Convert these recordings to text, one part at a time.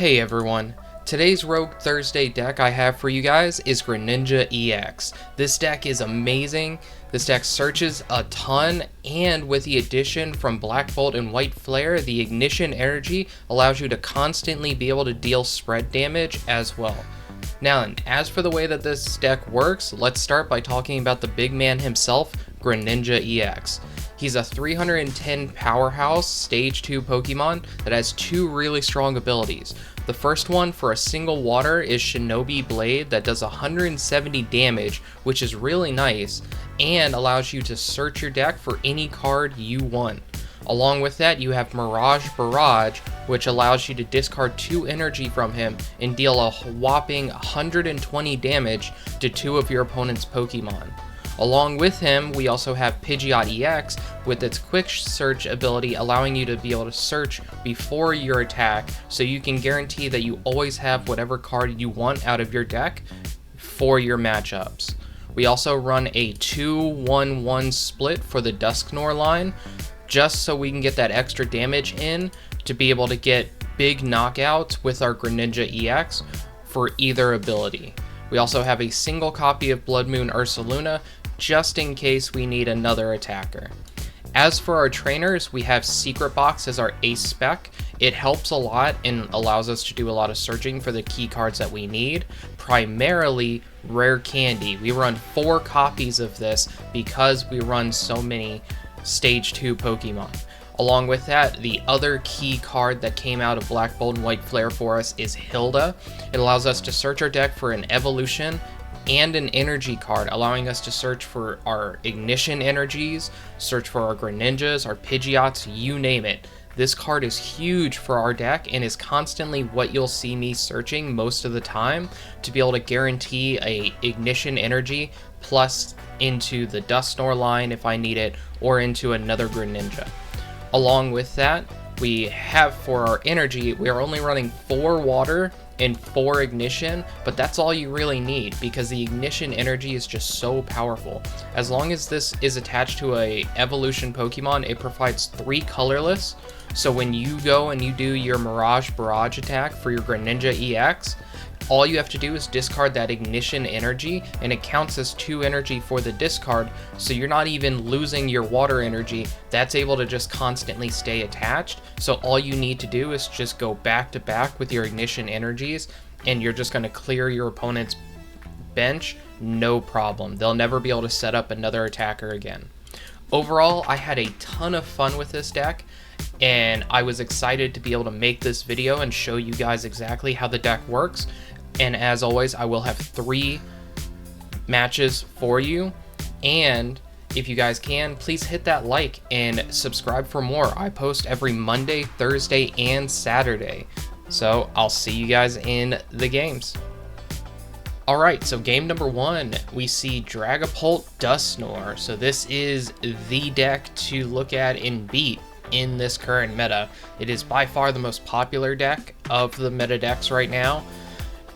Hey everyone, today's Rogue Thursday deck I have for you guys is Greninja EX. This deck is amazing, this deck searches a ton, and with the addition from Black Bolt and White Flare, the Ignition Energy allows you to constantly be able to deal spread damage as well. Now, as for the way that this deck works, let's start by talking about the big man himself, Greninja EX. He's a 310 powerhouse stage 2 Pokemon that has two really strong abilities. The first one for a single water is Shinobi Blade that does 170 damage, which is really nice, and allows you to search your deck for any card you want. Along with that, you have Mirage Barrage, which allows you to discard 2 energy from him and deal a whopping 120 damage to 2 of your opponent's Pokemon. Along with him, we also have Pidgeot EX with its quick search ability, allowing you to be able to search before your attack, so you can guarantee that you always have whatever card you want out of your deck for your matchups. We also run a 2-1-1 split for the Dusknoir line, just so we can get that extra damage in to be able to get big knockouts with our Greninja EX for either ability. We also have a single copy of Bloodmoon Ursaluna, just in case we need another attacker. As for our trainers, we have Secret Box as our ace spec. It helps a lot and allows us to do a lot of searching for the key cards that we need, primarily Rare Candy. We run 4 copies of this because we run so many stage 2 Pokemon. Along with that, the other key card that came out of Black Bolt and White Flare for us is Hilda. It allows us to search our deck for an evolution and an energy card, allowing us to search for our ignition energies, search for our Greninjas, our Pidgeots, you name it. This card is huge for our deck and is constantly what you'll see me searching most of the time to be able to guarantee a ignition energy plus into the Dusknoir line if I need it, or into another Greninja. Along with that, we have for our energy, we are only running 4 water and 4 ignition, but that's all you really need because the ignition energy is just so powerful. As long as this is attached to a evolution Pokemon, it provides 3 colorless, so when you go and you do your Mirage Barrage attack for your Greninja EX, all you have to do is discard that ignition energy, and it counts as 2 energy for the discard, so you're not even losing your water energy. That's able to just constantly stay attached, so all you need to do is just go back to back with your ignition energies, and you're just going to clear your opponent's bench, no problem. They'll never be able to set up another attacker again. Overall, I had a ton of fun with this deck, and I was excited to be able to make this video and show you guys exactly how the deck works. And as always, I will have 3 matches for you, and if you guys can, please hit that like and subscribe for more. I post every Monday, Thursday, and Saturday, so I'll see you guys in the games. Alright, so game number 1, we see Dragapult Dusknoir. So this is the deck to look at and beat in this current meta. It is by far the most popular deck of the meta decks right now,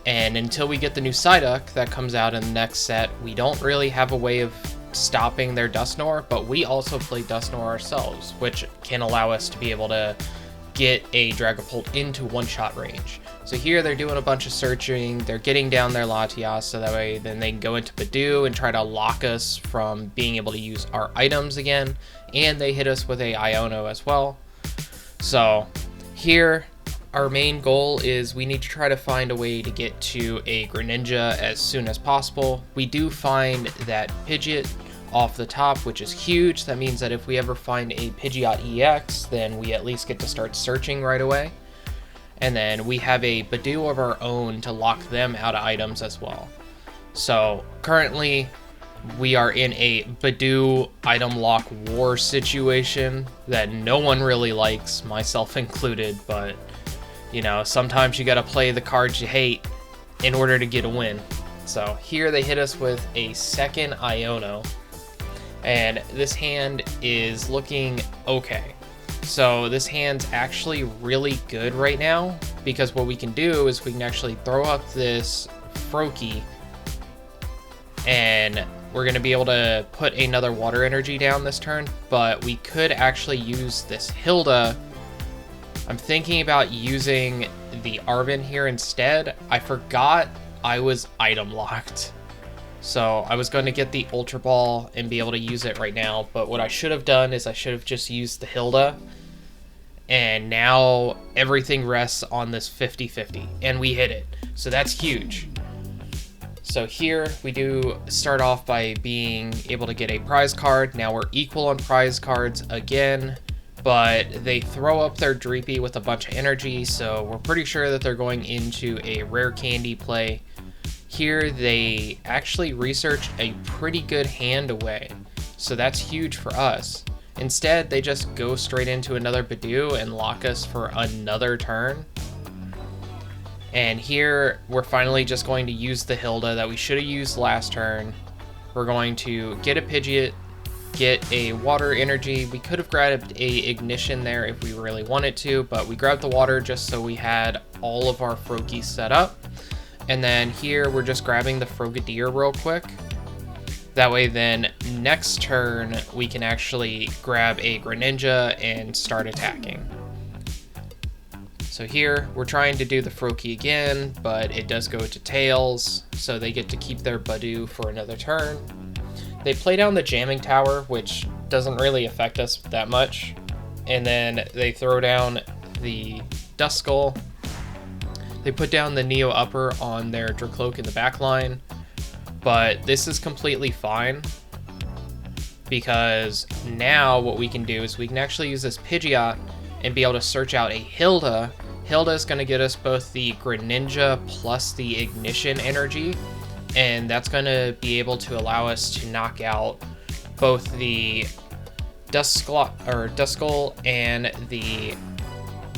and until we get the new Psyduck that comes out in the next set, we don't really have a way of stopping their Dusknoir, but we also play Dusknoir ourselves, which can allow us to be able to get a Dragapult into one-shot range. So here they're doing a bunch of searching, they're getting down their Latias, so that way then they can go into Budew and try to lock us from being able to use our items again, and they hit us with a Iono as well. So here, our main goal is we need to try to find a way to get to a Greninja as soon as possible. We do find that Pidgeot off the top, which is huge. That means that if we ever find a Pidgeot EX, then we at least get to start searching right away. And then we have a Budew of our own to lock them out of items as well. So currently we are in a Budew item lock war situation that no one really likes, myself included, but you know, sometimes you gotta play the cards you hate in order to get a win. So here they hit us with a second Iono, and this hand is looking okay. So this hand's actually really good right now, because what we can do is we can actually throw up this Froakie, and we're going to be able to put another water energy down this turn, but we could actually use this Hilda I'm thinking about using the Arvin here instead. I forgot I was item locked. So I was going to get the Ultra Ball and be able to use it right now, but what I should have done is I should have just used the Hilda, and now everything rests on this 50-50, and we hit it. So that's huge. So here we do start off by being able to get a prize card. Now we're equal on prize cards again, but they throw up their Dreepy with a bunch of energy, so we're pretty sure that they're going into a rare candy play. Here they actually researched a pretty good hand away, so that's huge for us. Instead, they just go straight into another Budew and lock us for another turn. And here we're finally just going to use the Hilda that we should have used last turn. We're going to get a Pidgeot, get a water energy. We could have grabbed a ignition there if we really wanted to, but we grabbed the water just so we had all of our Froakies set up. And then here we're just grabbing the Frogadier real quick. That way then next turn we can actually grab a Greninja and start attacking. So here we're trying to do the Froakie again, but it does go to Tails, so they get to keep their Budew for another turn. They play down the Jamming Tower, which doesn't really affect us that much. And then they throw down the Duskull. They put down the Neo Upper on their Dusclops in the back line, but this is completely fine because now what we can do is we can actually use this Pidgeot and be able to search out a Hilda. Hilda is going to get us both the Greninja plus the Ignition energy, and that's going to be able to allow us to knock out both the Duskull and the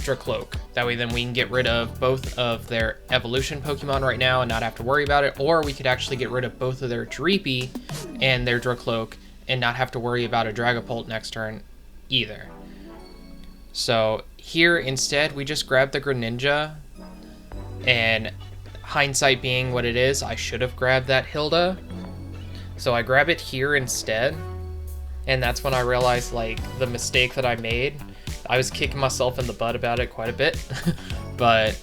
Dusclops. That way then we can get rid of both of their evolution Pokemon right now and not have to worry about it, or we could actually get rid of both of their Dreepy and their Dusclops and not have to worry about a Dragapult next turn either. So here instead we just grab the Greninja, and hindsight being what it is, I should have grabbed that Hilda. So I grab it here instead, and that's when I realized like the mistake that I made. I was kicking myself in the butt about it quite a bit, but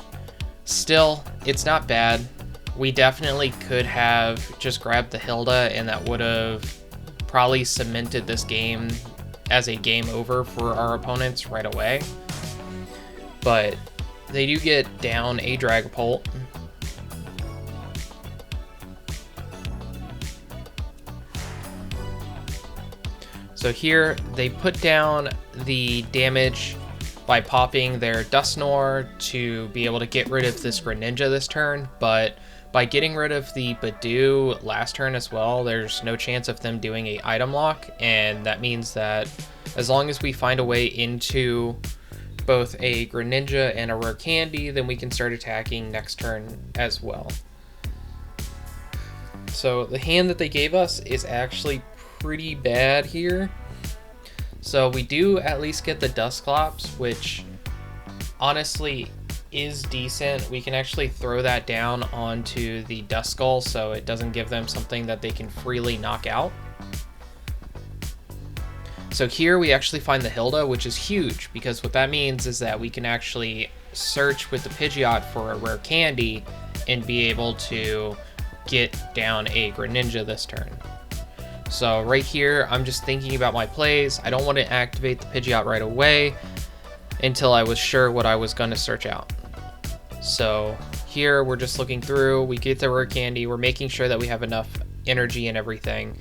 still, it's not bad. We definitely could have just grabbed the Hilda, and that would have probably cemented this game as a game over for our opponents right away. But they do get down a Dragapult. So here they put down the damage by popping their Dusknoir to be able to get rid of this Greninja this turn, but by getting rid of the Budew last turn as well, there's no chance of them doing a item lock, and that means that as long as we find a way into both a Greninja and a rare candy, then we can start attacking next turn as well. So the hand that they gave us is actually pretty bad here. So we do at least get the Dusclops, which honestly is decent. We can actually throw that down onto the Duskull so it doesn't give them something that they can freely knock out. So here we actually find the Hilda, which is huge, because what that means is that we can actually search with the Pidgeot for a rare candy and be able to get down a Greninja this turn. So right here, I'm just thinking about my plays. I don't want to activate the Pidgeot right away until I was sure what I was going to search out. So here we're just looking through, we get the rare candy, we're making sure that we have enough energy and everything.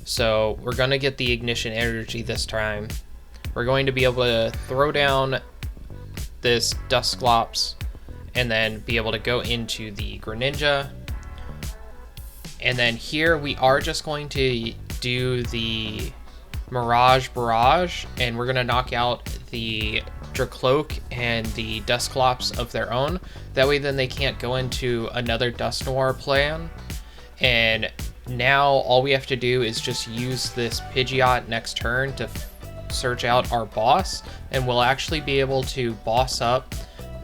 So we're going to get the ignition energy this time. We're going to be able to throw down this Dusclops and then be able to go into the Greninja. And then here we are just going to do the Mirage Barrage, and we're going to knock out the Dusclops and the Dusclops of their own. That way then they can't go into another Dusknoir plan. And now all we have to do is just use this Pidgeot next turn to search out our boss, and we'll actually be able to boss up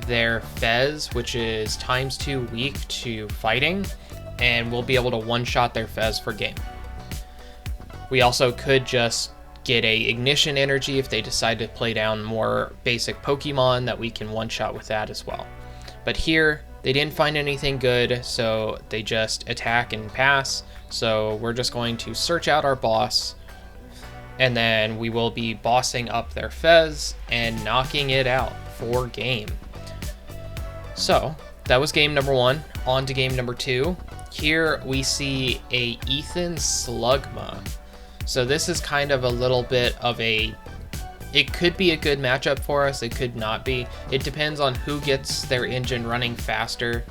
their Fez, which is ×2 weak to fighting, and we'll be able to one-shot their Fez for game. We also could just get a ignition energy if they decide to play down more basic Pokemon that we can one-shot with that as well. But here, they didn't find anything good, so they just attack and pass. So we're just going to search out our boss, and then we will be bossing up their Fez and knocking it out for game. So that was game number 1. On to game number 2. Here we see a Ethan Slugma. So this is kind of a little bit of a... It could be a good matchup for us, it could not be. It depends on who gets their engine running faster.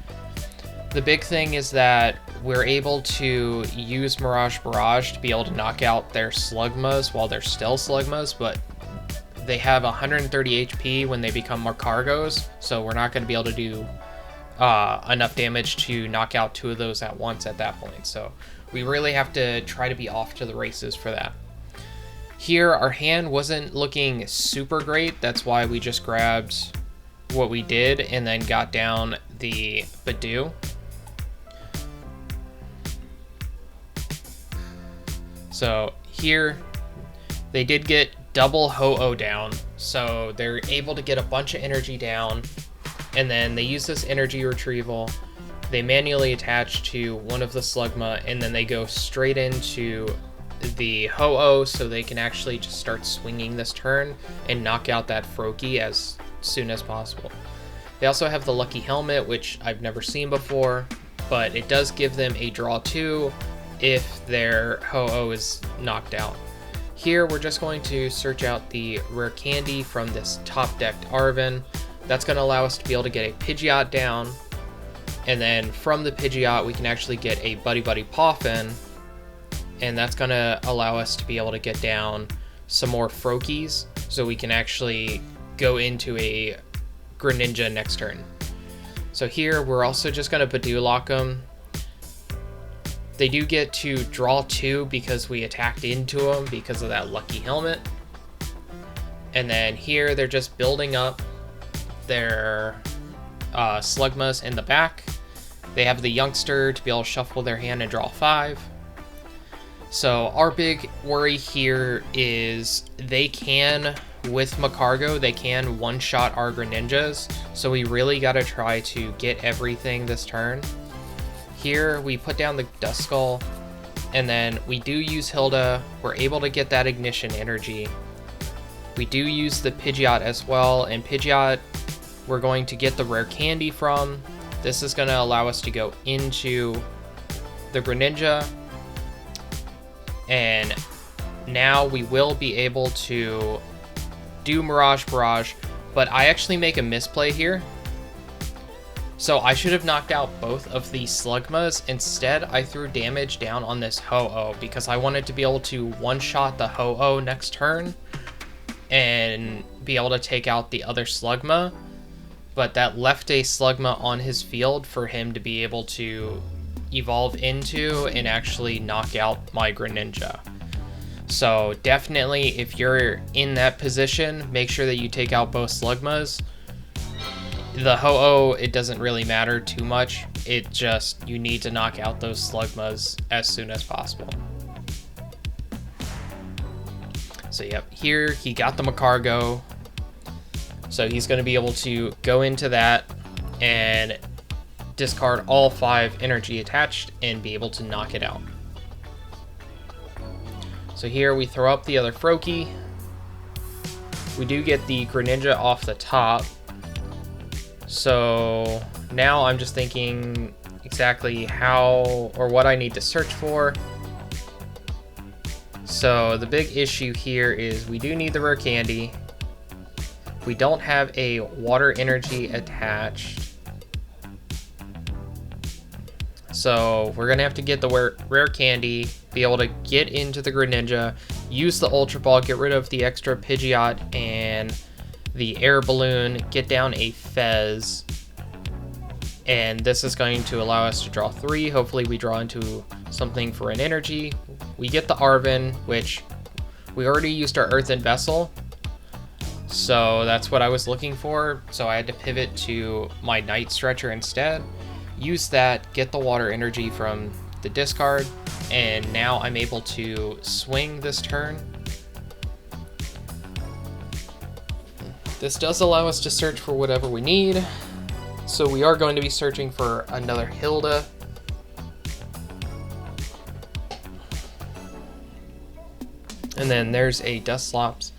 The big thing is that we're able to use Mirage Barrage to be able to knock out their Slugmas while they're still Slugmas, but they have 130 HP when they become Macargos, so we're not going to be able to do enough damage to knock out 2 of those at once at that point. So we really have to try to be off to the races for that. Here, our hand wasn't looking super great. That's why we just grabbed what we did and then got down the Budew. So here, they did get double Ho-Oh down. So they're able to get a bunch of energy down, and then they use this energy retrieval. They manually attach to one of the Slugma, and then they go straight into the Ho-Oh so they can actually just start swinging this turn and knock out that Froakie as soon as possible. They also have the Lucky Helmet, which I've never seen before, but it does give them a draw 2 if their Ho-Oh is knocked out. Here we're just going to search out the rare candy from this top decked Arven. That's going to allow us to be able to get a Pidgeot down, and then from the Pidgeot we can actually get a Buddy Buddy Poffin, and that's going to allow us to be able to get down some more Froakies, so we can actually go into a Greninja next turn. So here we're also just going to Budew lock them. They do get to draw 2 because we attacked into them because of that Lucky Helmet. And then here they're just building up their Slugmas in the back. They have the Youngster to be able to shuffle their hand and draw 5. So our big worry here is they can, with Macargo, they can one-shot our Greninjas. So we really got to try to get everything this turn. Here we put down the Duskull, and then we do use Hilda. We're able to get that Ignition energy. We do use the Pidgeot as well, and Pidgeot we're going to get the rare candy from. This is going to allow us to go into the Greninja, and now we will be able to do Mirage Barrage, but I actually make a misplay here. So I should have knocked out both of the Slugmas. Instead, I threw damage down on this Ho-Oh because I wanted to be able to one-shot the Ho-Oh next turn and be able to take out the other Slugma. But that left a Slugma on his field for him to be able to evolve into and actually knock out my Greninja. So definitely, if you're in that position, make sure that you take out both Slugmas. The Ho-Oh, it doesn't really matter too much. It just, you need to knock out those Slugmas as soon as possible. So yep, here he got the Macargo. So he's going to be able to go into that and discard all 5 energy attached and be able to knock it out. So here we throw up the other Froakie. We do get the Greninja off the top. So now I'm just thinking exactly how or what I need to search for. So the big issue here is we do need the rare candy. We don't have a water energy attached. So we're going to have to get the rare candy, be able to get into the Greninja, use the Ultra Ball, get rid of the extra Pidgeot and the air balloon, get down a Fez, and this is going to allow us to draw 3. Hopefully we draw into something for an energy. We get the Arven, which we already used our Earthen Vessel, so that's what I was looking for. So I had to pivot to my Night Stretcher instead, use that, get the water energy from the discard, and now I'm able to swing this turn. This does allow us to search for whatever we need. So we are going to be searching for another Hilda. And then there's a Dusclops.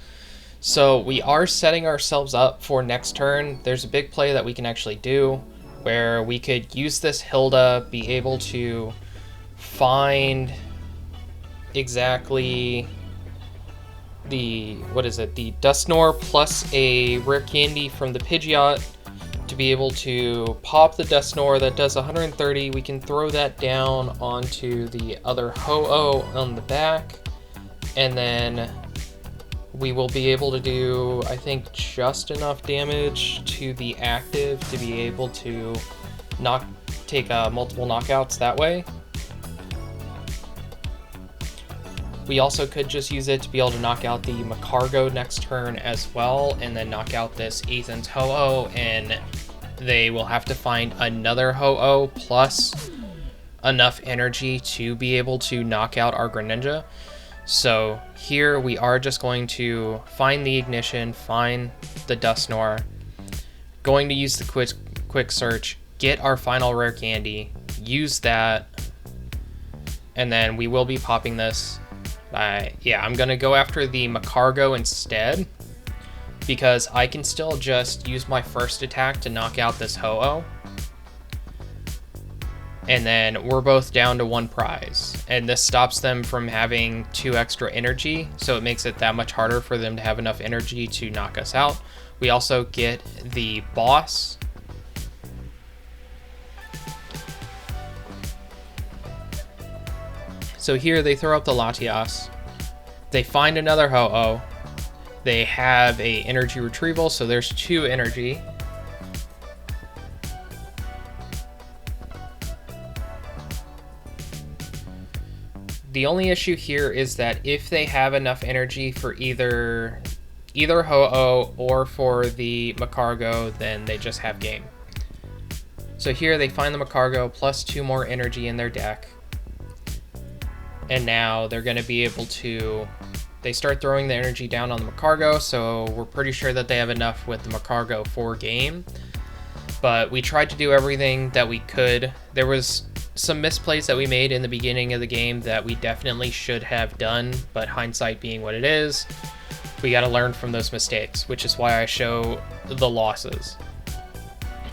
So we are setting ourselves up for next turn. There's a big play that we can actually do where we could use this Hilda, be able to find exactly the, the Dusknoir plus a rare candy from the Pidgeot to be able to pop the Dusknoir that does 130. We can throw that down onto the other Ho-Oh on the back, and then we will be able to do, I think, just enough damage to the active to be able to take multiple knockouts that way. We also could just use it to be able to knock out the Magcargo next turn as well, and then knock out this Ethan's Ho-Oh, and they will have to find another Ho-Oh plus enough energy to be able to knock out our Greninja. So here we are just going to find the ignition, find the Dusknoir, going to use the quick search, get our final rare candy, use that, and then we will be popping this. Yeah, I'm gonna go after the Magcargo instead, because I can still just use my first attack to knock out this Ho-Oh. And then we're both down to 1 prize. And this stops them from having 2 extra energy, so it makes it that much harder for them to have enough energy to knock us out. We also get the boss. So here they throw up the Latias. They find another Ho-Oh. They have a energy retrieval, so there's 2 energy. The only issue here is that if they have enough energy for either Ho-Oh or for the Magcargo, then they just have game. So here they find the Magcargo plus 2 more energy in their deck. And now they're going to be able to, they start throwing the energy down on the Magcargo, so we're pretty sure that they have enough with the Magcargo for game. But we tried to do everything that we could. There was some misplays that we made in the beginning of the game that we definitely should have done, but hindsight being what it is, we got to learn from those mistakes, which is why I show the losses.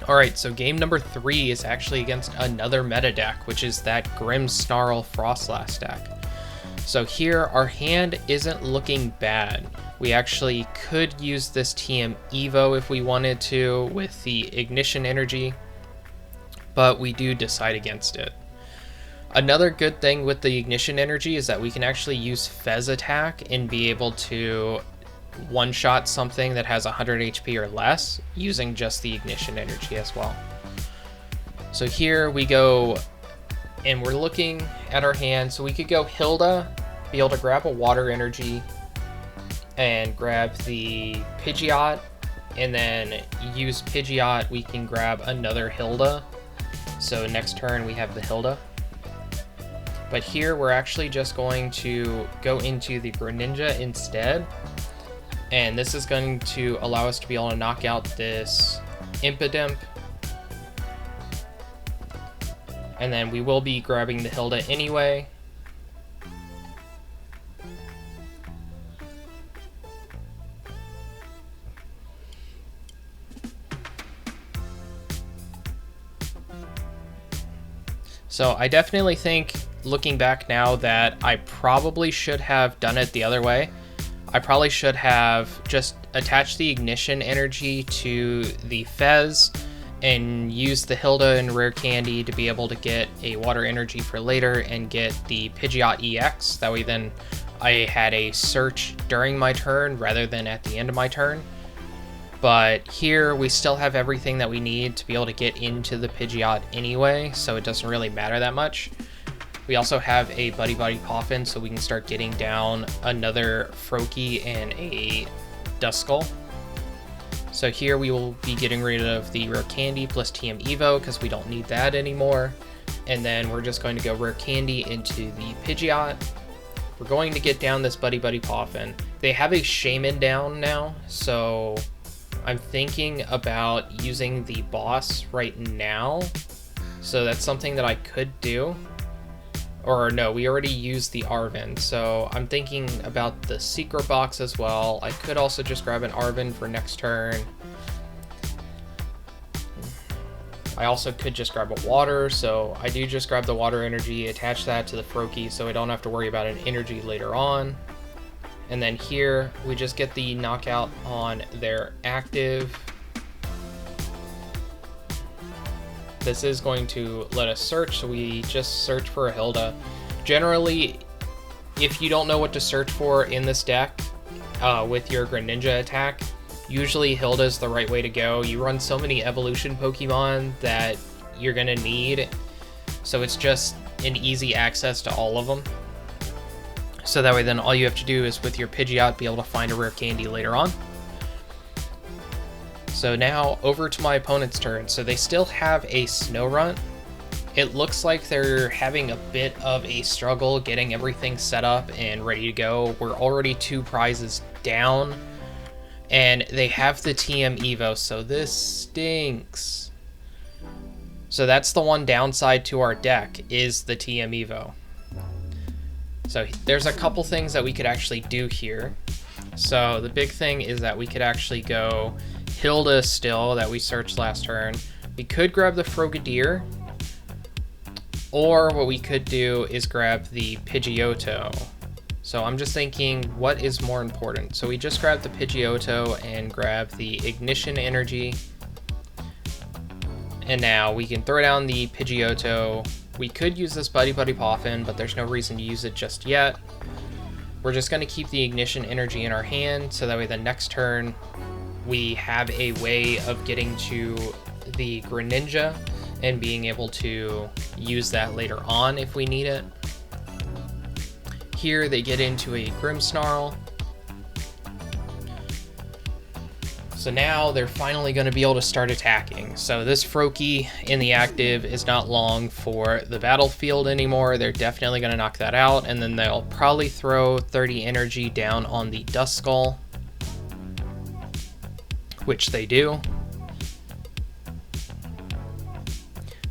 Alright, so game number 3 is actually against another meta deck, which is that Grimmsnarl Frostlass deck. So here, our hand isn't looking bad. We actually could use this TM Evo if we wanted to with the Ignition energy, but we do decide against it. Another good thing with the Ignition energy is that we can actually use Fez attack and be able to one-shot something that has 100 HP or less using just the Ignition energy as well. So here we go, and we're looking at our hand. So we could go Hilda, be able to grab a water energy, and grab the Pidgeot, and then use Pidgeot, we can grab another Hilda. So next turn we have the Hilda. But here we're actually just going to go into the Greninja instead. And this is going to allow us to be able to knock out this Impidimp. And then we will be grabbing the Hilda anyway. So I definitely think, looking back now, that I probably should have done it the other way. I probably should have just attached the Ignition energy to the Fez and used the Hilda and Rare Candy to be able to get a water energy for later and get the Pidgeot EX. That way then I had a search during my turn rather than at the end of my turn. But here we still have everything that we need to be able to get into the Pidgeot anyway, so it doesn't really matter that much. We also have a Buddy Poffin, so we can start getting down another Froakie and a Duskull. So here we will be getting rid of the Rare Candy plus TM Evo because we don't need that anymore. And then we're just going to go Rare Candy into the Pidgeot. We're going to get down this Buddy Poffin. They have a Shaman down now, so I'm thinking about using the boss right now. So that's something that I could do. Or no, we already used the Arven. So I'm thinking about the secret box as well. I could also just grab an Arven for next turn. I also could just grab a water, so I do just grab the water energy, attach that to the Froakie so I don't have to worry about an energy later on. And then here, we just get the knockout on their active. This is going to let us search, so we just search for a Hilda. Generally, if you don't know what to search for in this deck with your Greninja attack, usually Hilda's the right way to go. You run so many evolution Pokemon that you're gonna need, so it's just an easy access to all of them. So that way then all you have to do is with your Pidgeot be able to find a rare candy later on. So now over to my opponent's turn. So they still have a Snorunt. It looks like they're having a bit of a struggle getting everything set up and ready to go. We're already 2 prizes down. And they have the TM Evo, so this stinks. So that's the one downside to our deck, is the TM Evo. So there's a couple things that we could actually do here. So the big thing is that we could actually go Hilda still, that we searched last turn. We could grab the Frogadier, or what we could do is grab the Pidgeotto. So I'm just thinking, what is more important? So we just grab the Pidgeotto and grab the Ignition Energy. And now we can throw down the Pidgeotto. We could use this Buddy Poffin, but there's no reason to use it just yet. We're just gonna keep the Ignition Energy in our hand, so that way the next turn we have a way of getting to the Greninja and being able to use that later on if we need it. Here they get into a Grimmsnarl. So now they're finally going to be able to start attacking. So this Froakie in the active is not long for the battlefield anymore. They're definitely going to knock that out, and then they'll probably throw 30 energy down on the Duskull, which they do.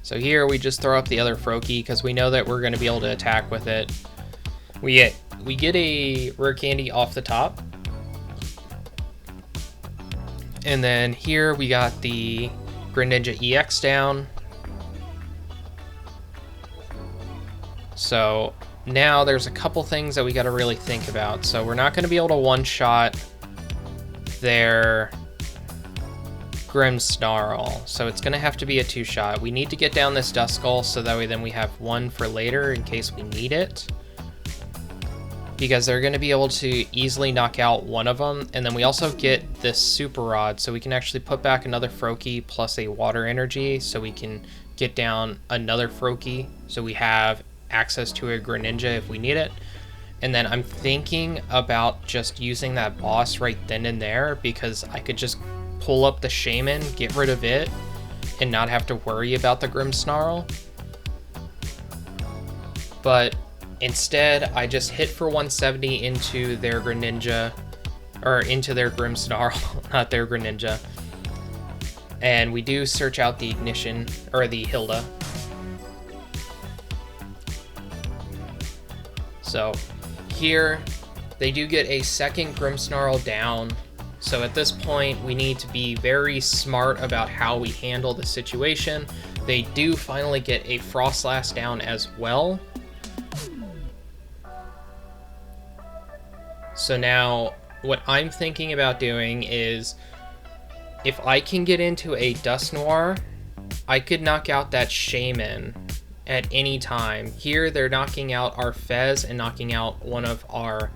So here we just throw up the other Froakie because we know that we're going to be able to attack with it. We get a rare candy off the top. And then here we got the Greninja EX down. So now there's a couple things that we got to really think about. So we're not going to be able to one-shot their Grimmsnarl, so it's going to have to be a 2-shot. We need to get down this Duskull so that way then we have one for later in case we need it, because they're going to be able to easily knock out one of them. And then we also get this Super Rod, so we can actually put back another Froakie plus a water energy, so we can get down another Froakie, so we have access to a Greninja if we need it. And then I'm thinking about just using that boss right then and there, because I could just pull up the Shaman, get rid of it, and not have to worry about the Grimmsnarl. But instead, I just hit for 170 into their Greninja, or into their Grimmsnarl, not their Greninja. And we do search out the Ignition, or the Hilda. So here, they do get a second Grimmsnarl down. So at this point, we need to be very smart about how we handle the situation. They do finally get a Frostlass down as well. So now, what I'm thinking about doing is, if I can get into a Dusknoir, I could knock out that Shaman at any time. Here, they're knocking out our Fez and knocking out one of our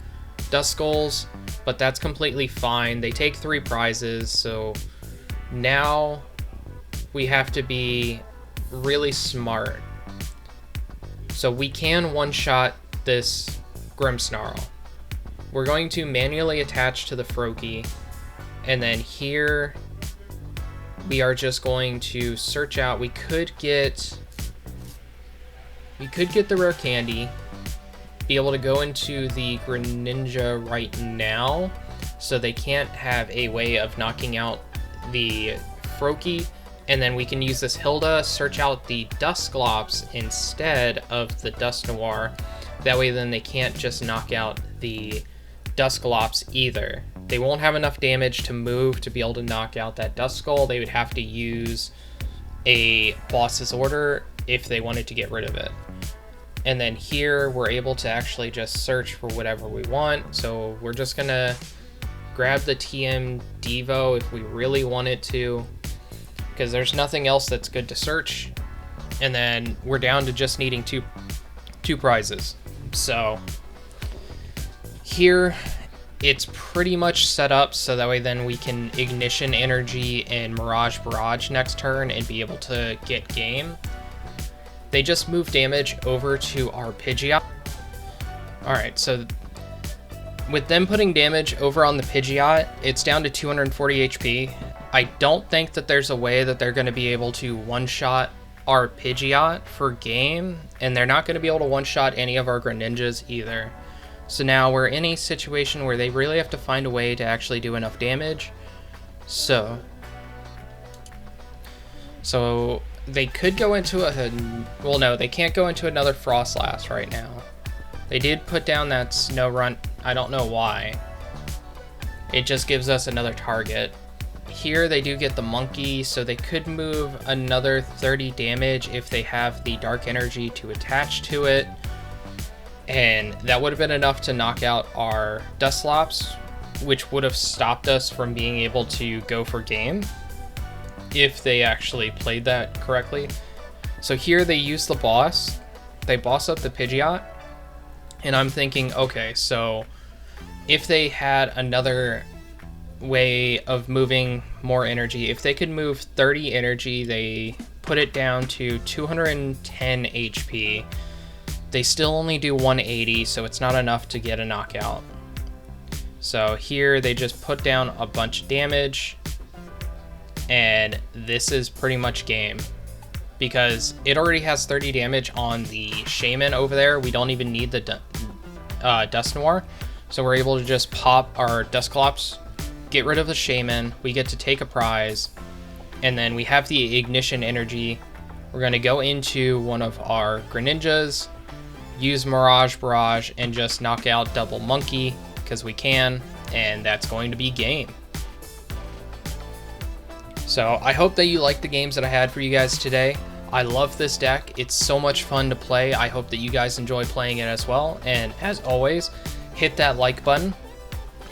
Duskulls, but that's completely fine. They take 3 prizes, so now we have to be really smart. So we can one-shot this Grimmsnarl. We're going to manually attach to the Froakie, and then here we are just going to search out. We could get the rare candy, be able to go into the Greninja right now, so they can't have a way of knocking out the Froakie, and then we can use this Hilda, search out the Dusclops instead of the Dusknoir. That way then they can't just knock out the Dusclops either. They won't have enough damage to move to be able to knock out that Duskull. They would have to use a boss's order if they wanted to get rid of it. And then here we're able to actually just search for whatever we want. So we're just gonna grab the TM Devo if we really wanted to, because there's nothing else that's good to search. And then we're down to just needing two prizes. So here it's pretty much set up so that way then we can Ignition Energy and Mirage Barrage next turn and be able to get game. They just move damage over to our Pidgeot. Alright, so with them putting damage over on the Pidgeot, it's down to 240 HP. I don't think that there's a way that they're going to be able to one-shot our Pidgeot for game, and they're not going to be able to one-shot any of our Greninjas either. So now we're in a situation where they really have to find a way to actually do enough damage. So they could go into a... Well, no, they can't go into another Frostlass right now. They did put down that Snow Runt. I don't know why. It just gives us another target. Here they do get the Monkey, so they could move another 30 damage if they have the Dark Energy to attach to it. And that would have been enough to knock out our Dusclops, which would have stopped us from being able to go for game if they actually played that correctly. So here they use the boss. They boss up the Pidgeot. And I'm thinking, okay, so if they had another way of moving more energy, if they could move 30 energy, they put it down to 210 HP. They still only do 180, so it's not enough to get a knockout. So here they just put down a bunch of damage, and this is pretty much game. Because it already has 30 damage on the Shaman over there. We don't even need the Dusknoir. So we're able to just pop our Dusclops, get rid of the Shaman, we get to take a prize, and then we have the Ignition Energy. We're going to go into one of our Greninjas, use Mirage Barrage, and just knock out double Monkey, because we can, and that's going to be game. So I hope that you liked the games that I had for you guys today. I love this deck. It's so much fun to play. I hope that you guys enjoy playing it as well. And as always, hit that like button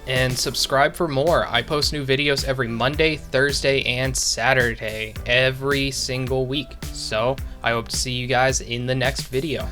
and subscribe for more. I post new videos every Monday, Thursday, and Saturday every single week. So I hope to see you guys in the next video.